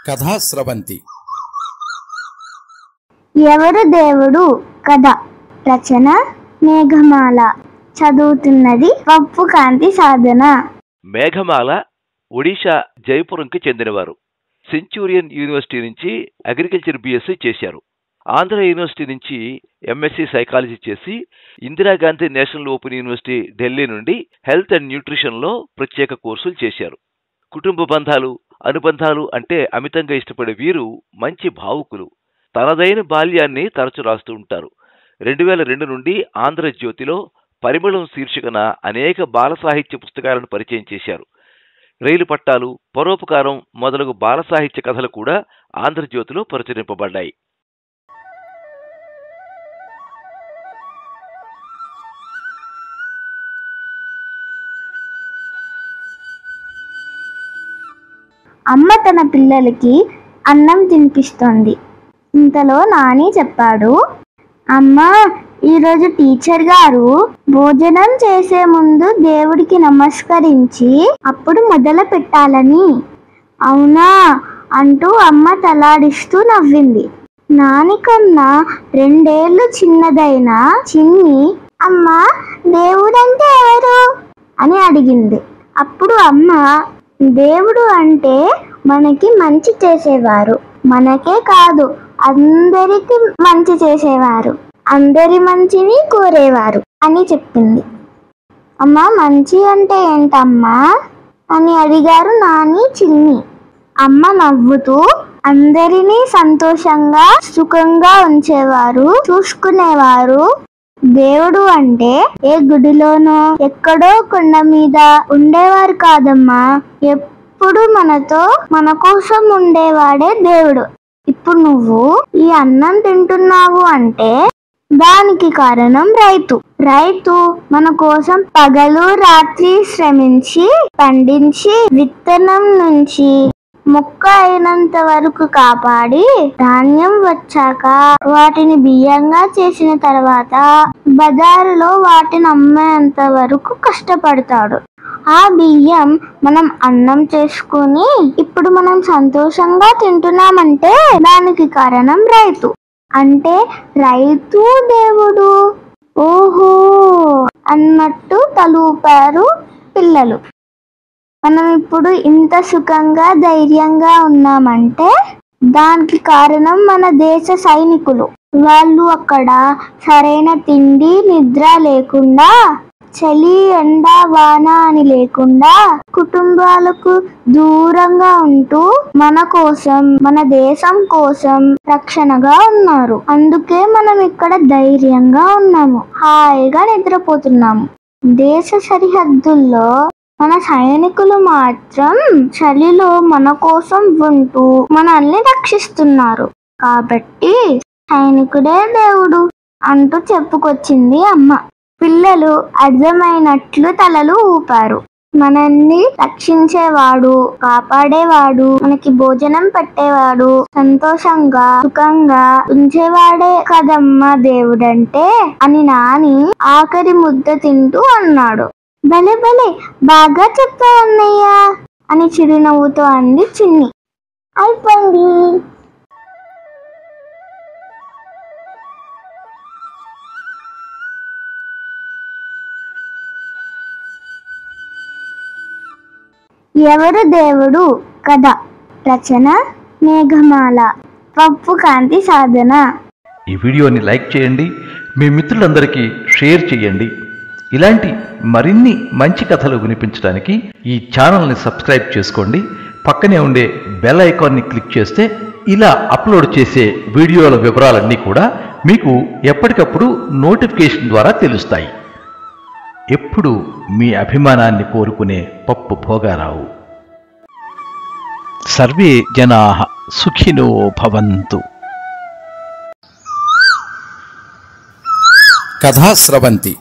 కథా స్రవంతి. ఎవరు దేవుడు కథ. రచన మేఘమాల. చదువుతున్నది పప్పుకాంతి సాధన. మేఘమాల ఒడిషా జైపురంకి చెందినవారు. సెంచూరియన్ యూనివర్సిటీ నుంచి అగ్రికల్చర్ బిఎస్సీ చేశారు. ఆంధ్ర యూనివర్సిటీ నుంచి ఎంఎస్సీ సైకాలజీ చేసి Indira Gandhi national open university Delhi నుండి హెల్త్ అండ్ న్యూట్రిషన్లో ప్రత్యేక కోర్సులు చేశారు. కుటుంబ బంధాలు, అనుబంధాలు అంటే అమితంగా ఇష్టపడే వీరు మంచి భావుకులు. తనదైన బాల్యాన్ని తరచు రాస్తూ ఉంటారు. 2002 నుండి ఆంధ్రజ్యోతిలో పరిమళం శీర్షికన అనేక బాల సాహిత్య పుస్తకాలను పరిచయం చేశారు. రైలు పట్టాలు, పరోపకారం మొదలగు బాల సాహిత్య కథలు కూడా ఆంధ్రజ్యోతిలో ప్రచురింపబడ్డాయి. అమ్మ తన పిల్లలకి అన్నం తినిపిస్తోంది. ఇంతలో నాని చెప్పాడు, అమ్మా, ఈరోజు టీచర్ గారు భోజనం చేసే ముందు దేవుడికి నమస్కరించి అప్పుడు మొదలు పెట్టాలని. అవునా అంటూ అమ్మ తలాడిస్తూ నవ్వింది. నానికన్నా 2 ఏళ్ళు చిన్నదైన చిన్ని, అమ్మా, దేవుడంటే ఎవరు అని అడిగింది. అప్పుడు అమ్మ, దేవుడు అంటే మనకి మంచి చేసేవారు, మనకే కాదు అందరికి మంచి చేసేవారు, అందరి మంచిని కోరేవారు అని చెప్పింది. అమ్మ, మంచి అంటే ఏంటమ్మా అని అడిగారు నాని చిన్ని. అమ్మ నవ్వుతూ, అందరినీ సంతోషంగా సుఖంగా ఉంచేవారు, చూసుకునేవారు. దేవుడు అంటే ఏ గుడిలోనో ఎక్కడో కొండ మీద ఉండేవారు కాదమ్మా, ఎప్పుడు మనతో మన కోసం ఉండేవాడే దేవుడు. ఇప్పుడు నువ్వు ఈ అన్నం తింటున్నావు అంటే దానికి కారణం రైతు మన కోసం పగలు రాత్రి శ్రమించి పండించి విత్తనం నుంచి మొక్క అయినంత వరకు కాపాడి ధాన్యం వచ్చాక వాటిని బియ్యంగా చేసిన తర్వాత బజారులో వాటిని అమ్మేంత వరకు కష్టపడతాడు. ఆ బియ్యం మనం అన్నం చేసుకుని ఇప్పుడు మనం సంతోషంగా తింటున్నామంటే దానికి కారణం రైతు. అంటే రైతు దేవుడు. ఓహో అన్నట్టు తలూపారు పిల్లలు. మనం ఇప్పుడు ఇంత సుఖంగా ధైర్యంగా ఉన్నామంటే దానికి కారణం మన దేశ సైనికులు. వాళ్ళు అక్కడ సరైన తిండి నిద్ర లేకుండా, చలి ఎండ వాన అని లేకుండా కుటుంబాలకు దూరంగా ఉంటూ మన కోసం, మన దేశం కోసం రక్షణగా ఉన్నారు. అందుకే మనం ఇక్కడ ధైర్యంగా ఉన్నాము, హాయిగా నిద్రపోతున్నాము. దేశ సరిహద్దుల్లో మన సైనికులు మాత్రం చలిలో మన కోసం ఉంటూ మనల్ని రక్షిస్తున్నారు. కాబట్టి సైనికుడే దేవుడు అంటూ చెప్పుకొచ్చింది అమ్మ. పిల్లలు అర్థమైనట్లు తలలు ఊపారు. మనల్ని రక్షించేవాడు, కాపాడేవాడు, మనకి భోజనం పెట్టేవాడు, సంతోషంగా సుఖంగా ఉంచేవాడే కదమ్మా దేవుడంటే అని నాని ఆఖరి ముద్ద తింటూ అన్నాడు. భలే భలే, బాగా చెప్పావు అన్నయ్య అని చిరునవ్వుతో అంది చిన్ని. అయిపోయింది. ఎవరు దేవుడు కథ. రచన మేఘమాల. పప్పుకాంతి సాధన. ఈ వీడియోని లైక్ చేయండి, మీ మిత్రులందరికీ షేర్ చేయండి. ఇలాంటి మరిన్ని మంచి కథలు వినిపించడానికి ఈ ఛానల్ని సబ్స్క్రైబ్ చేసుకోండి. పక్కనే ఉండే బెల్ ఐకాన్ని క్లిక్ చేస్తే ఇలా అప్లోడ్ చేసే వీడియోల వివరాలన్నీ కూడా మీకు ఎప్పటికప్పుడు నోటిఫికేషన్ ద్వారా తెలుస్తాయి. ఎప్పుడు మీ అభిమానాన్ని కోరుకునే పప్పు భోగారావు. సర్వే జనాః సుఖినో భవంతు. కథా స్రవంతి.